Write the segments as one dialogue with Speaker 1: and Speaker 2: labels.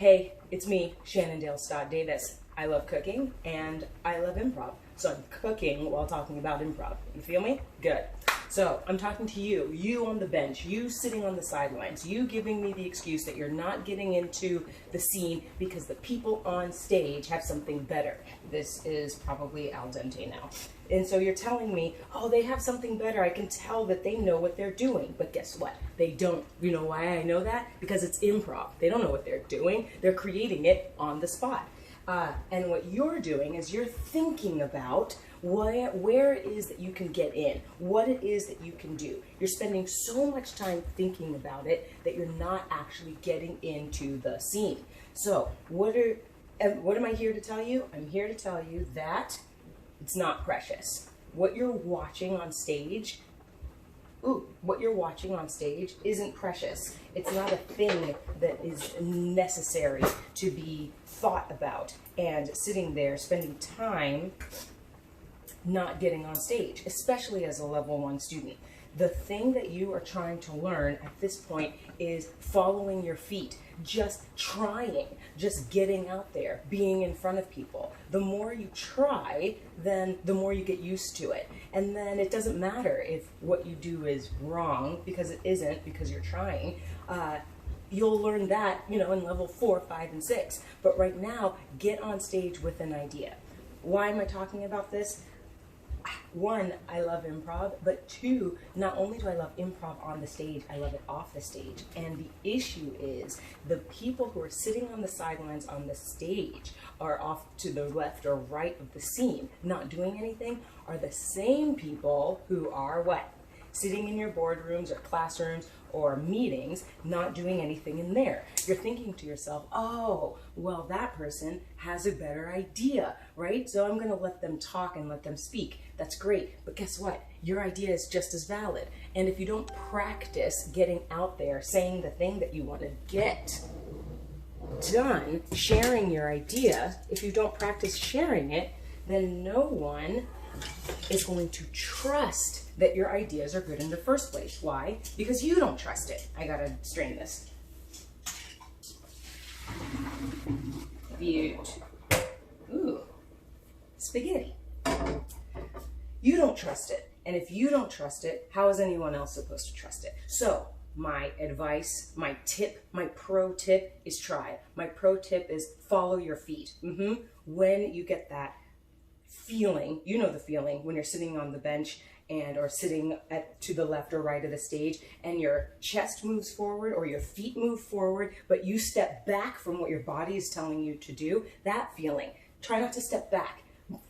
Speaker 1: Hey, it's me, Shannondale Scott Davis. I love cooking and I love improv. So I'm cooking while talking about improv. You feel me? Good. So I'm talking to you, you on the bench, you sitting on the sidelines, you giving me the excuse that you're not getting into the scene because the people on stage have something better. This is probably al dente now. And so you're telling me, oh, they have something better. I can tell that they know what they're doing. But guess what? They don't. You know why I know that? Because it's improv. They don't know what they're doing. They're creating it on the spot. And what you're doing is you're thinking about where it is that you can get in, what it is that you can do. You're spending so much time thinking about it that you're not actually getting into the scene. So what am I here to tell you? I'm here to tell you that it's not precious. What you're watching on stage, isn't precious. It's not a thing that is necessary to be thought about and sitting there spending time not getting on stage, especially as a level 1 student. The thing that you are trying to learn at this point is following your feet, just trying, just getting out there, being in front of people. The more you try, then the more you get used to it. And then it doesn't matter if what you do is wrong, because it isn't, because you're trying. You'll learn that, in level 4, 5, and 6. But right now, get on stage with an idea. Why am I talking about this? 1, I love improv, but 2, not only do I love improv on the stage, I love it off the stage. And the issue is the people who are sitting on the sidelines on the stage are off to the left or right of the scene, not doing anything, are the same people who are what? Sitting in your boardrooms or classrooms or meetings, not doing anything in there. You're thinking to yourself, oh, well, that person has a better idea, right? So I'm gonna let them talk and let them speak. That's great, but guess what? Your idea is just as valid. And if you don't practice getting out there, saying the thing that you wanna get done, sharing your idea, if you don't practice sharing it, then no one is going to trust that your ideas are good in the first place. Why? Because you don't trust it. I gotta strain this. Beaut. Ooh, spaghetti. You don't trust it. And if you don't trust it, how is anyone else supposed to trust it? So my advice, my tip, my pro tip is try. My pro tip is follow your feet. When you get that feeling, you know the feeling when you're sitting on the bench or sitting to the left or right of the stage and your chest moves forward or your feet move forward, but you step back from what your body is telling you to do, that feeling. Try not to step back.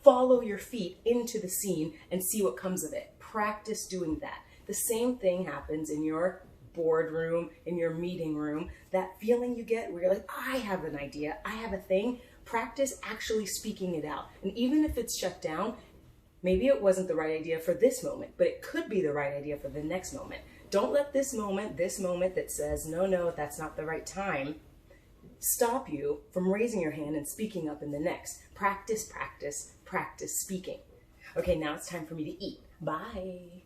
Speaker 1: Follow your feet into the scene and see what comes of it. Practice doing that. The same thing happens in your boardroom, in your meeting room. That feeling you get where you're like, I have an idea, I have a thing. Practice actually speaking it out. And even if it's shut down, maybe it wasn't the right idea for this moment, but it could be the right idea for the next moment. Don't let this moment that says, no, that's not the right time, stop you from raising your hand and speaking up in the next. Practice, practice, practice speaking. Okay, now it's time for me to eat. Bye.